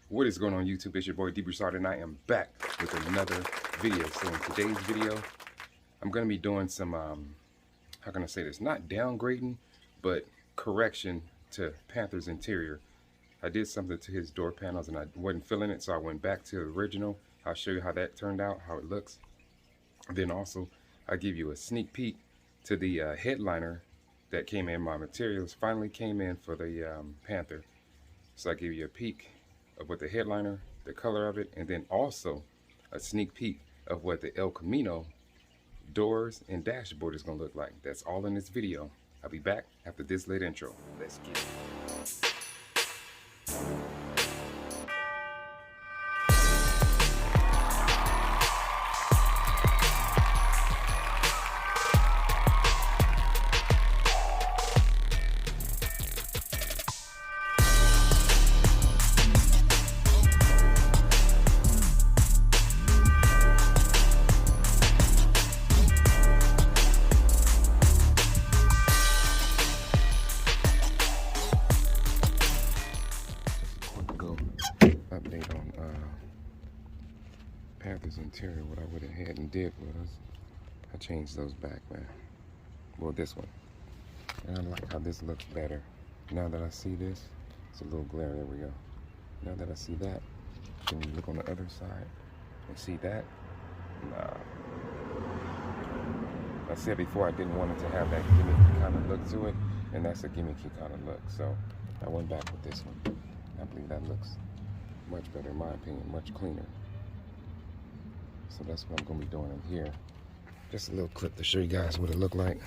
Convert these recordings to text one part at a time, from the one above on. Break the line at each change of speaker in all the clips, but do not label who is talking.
What is going on YouTube? It's your boy D Broussard, and I am back with another video. So in today's video, I'm going to be doing some, how can I say this? Not downgrading, but correction to Panther's interior. I did something to his door panels and I wasn't feeling it, so I went back to the original. I'll show you how that turned out, how it looks. Then also, I'll give you a sneak peek to the headliner that came in. My materials finally came in for the Panther. So I'll give you a peek of what the headliner, the color of it, and then also a sneak peek of what the El Camino doors and dashboard is going to look like. That's all in this video. I'll be back after this lit intro. Let's get it. Update on Panther's interior. What I went ahead and did was I changed those back, man. Well, this one. And I like how this looks better. Now that I see this, it's a little glare. There we go. Now that I see that, can you look on the other side and see that? Nah. I said before I didn't want it to have that gimmicky kind of look to it, and that's a gimmicky kind of look. So I went back with this one. I believe that looks much better in my opinion, much cleaner. So that's what I'm going to be doing in here. Just a little clip to show you guys what it looked like.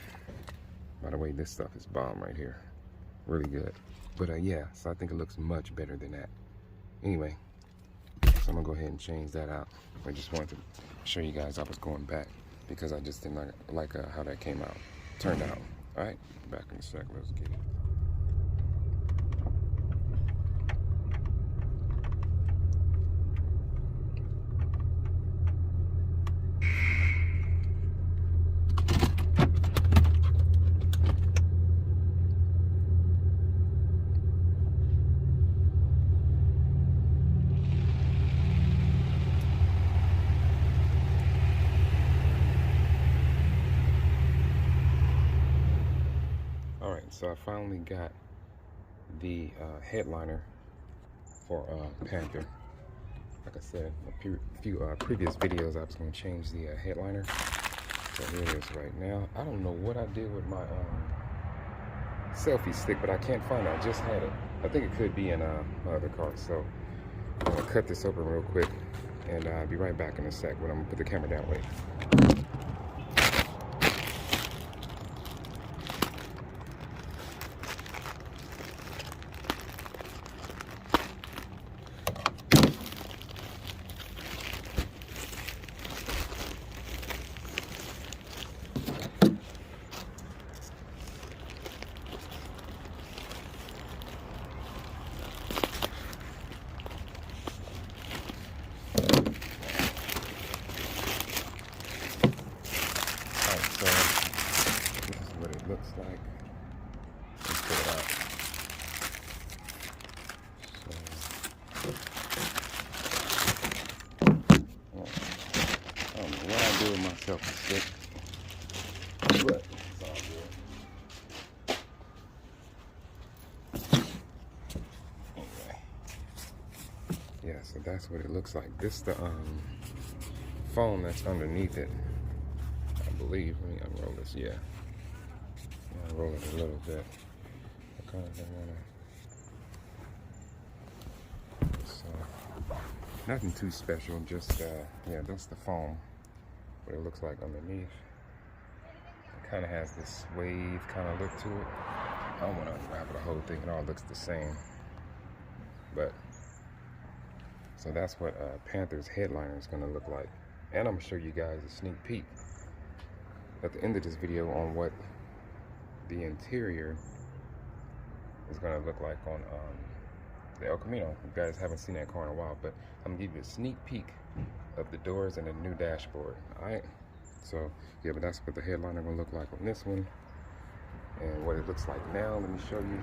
By the way, this stuff is bomb right here. Really good. But yeah, so I think it looks much better than that. Anyway, so I'm going to go ahead and change that out. I just wanted to show you guys I was going back because I just didn't like how that turned out. Alright, back in a sec, let's get it. So I finally got the headliner for Panther. Like I said, a few previous videos I was going to change the headliner. So here it is right now. I don't know what I did with my selfie stick, but I can't find it. I just had it. I think it could be in my other car. So I'm going to cut this open real quick and I'll be right back in a sec when I'm going to put the camera down. Wait. Looks like. Let's put it out. I don't know what I do with myself a stick, but it's all good. Anyway, yeah, so that's what it looks like. This is the foam that's underneath it, I believe. Let me unroll this. Yeah. Roll it a little bit. I kind of don't want to. So, nothing too special. Just yeah, that's the foam. What it looks like underneath. It kind of has this wave kind of look to it. I don't want to unravel the whole thing. It all looks the same. But so that's what Panther's headliner is going to look like. And I'm gonna show you guys a sneak peek at the end of this video on what the interior is going to look like on the El Camino. You guys haven't seen that car in a while, but I'm going to give you a sneak peek of the doors and the new dashboard. Alright, so yeah, but that's what the headliner going to look like on this one. And what it looks like now, let me show you.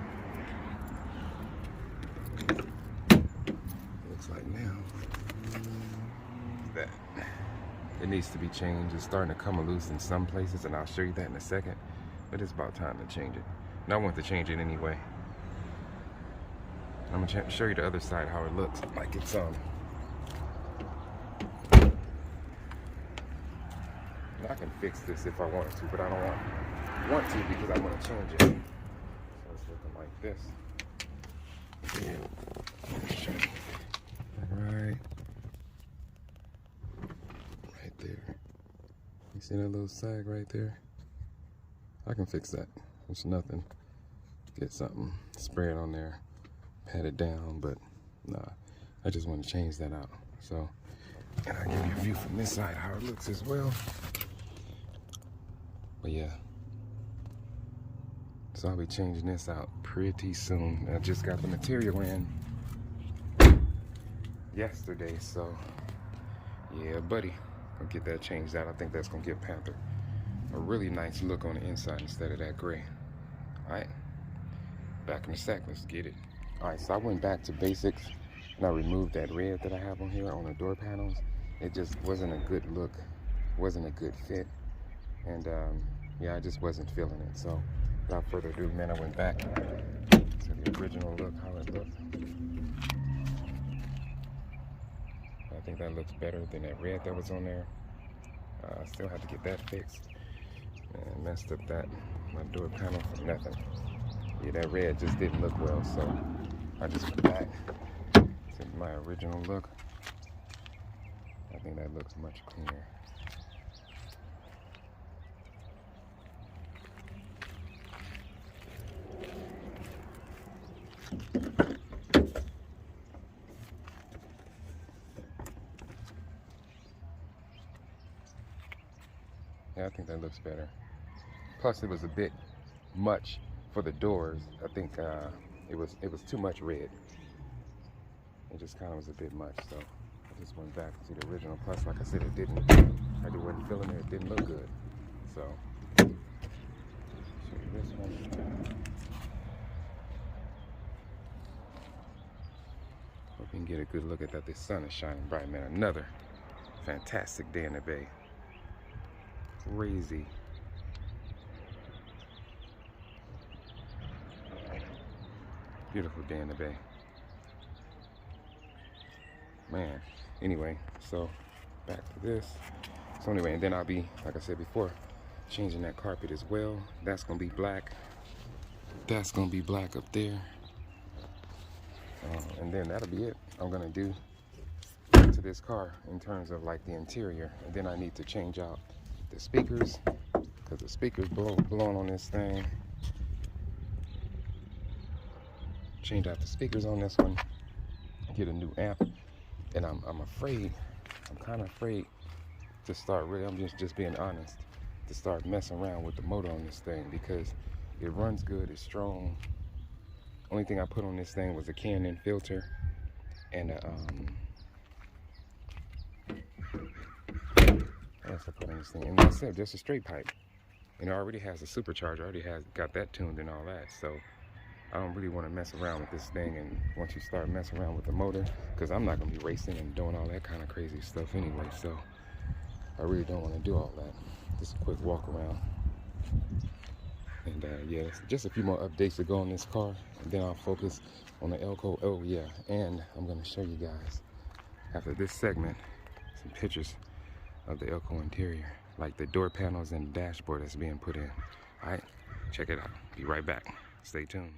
looks like now that it needs to be changed. It's starting to come loose in some places, and I'll show you that in a second. But it's about time to change it. And I want to change it anyway. I'm gonna show you the other side how it looks like it's I can fix this if I wanted to, but I don't want to because I want to change it. So it's looking like this. Right there. You see that little sag right there? I can fix that. It's nothing. Get something, spray it on there, pat it down, but nah, I just want to change that out. So, and I'll give you a view from this side how it looks as well. But yeah, so I'll be changing this out pretty soon. I just got the material in yesterday, so yeah, buddy, gonna get that changed out. I think that's gonna give Panther a really nice look on the inside instead of that gray. All right, back in a sec, let's get it. All right, so I went back to basics and I removed that red that I have on here on the door panels. It just wasn't a good look, wasn't a good fit. And yeah, I just wasn't feeling it. So without further ado, man, I went back to the original look, how it looked. I think that looks better than that red that was on there. I still have to get that fixed. And messed up my door panel for nothing. Yeah, that red just didn't look well, so I just went back to my original look. I think that looks much cleaner. Yeah, I think that looks better. Plus, it was a bit much for the doors. I think it was too much red. It just kind of was a bit much. So I just went back to the original. Plus, like I said, I wasn't feeling it. It didn't look good. So show you this one. Hope you can get a good look at that. The sun is shining bright, man. Another fantastic day in the bay. Crazy. Beautiful day in the bay. Man. Anyway, so back to this. So anyway, and then I'll be, like I said before, changing that carpet as well. That's gonna be black. That's gonna be black up there. And then that'll be it. I'm gonna do to this car in terms of like the interior. And then I need to change out the speakers, because the speakers blowing on this thing. Change out the speakers on this one, get a new amp. And I'm kind of afraid to start really, I'm just being honest, to start messing around with the motor on this thing, because it runs good, it's strong. Only thing I put on this thing was a Canon filter and what else I put on this thing? And that's it, just a straight pipe. And it already has a supercharger, already got that tuned and all that. So I don't really want to mess around with this thing. And once you start messing around with the motor, because I'm not going to be racing and doing all that kind of crazy stuff anyway. So I really don't want to do all that. Just a quick walk around. And yeah, just a few more updates to go on this car. And then I'll focus on the Elko. Oh yeah, and I'm going to show you guys, after this segment, some pictures of the Elko interior, like the door panels and the dashboard that's being put in. All right, check it out. Be right back. Stay tuned.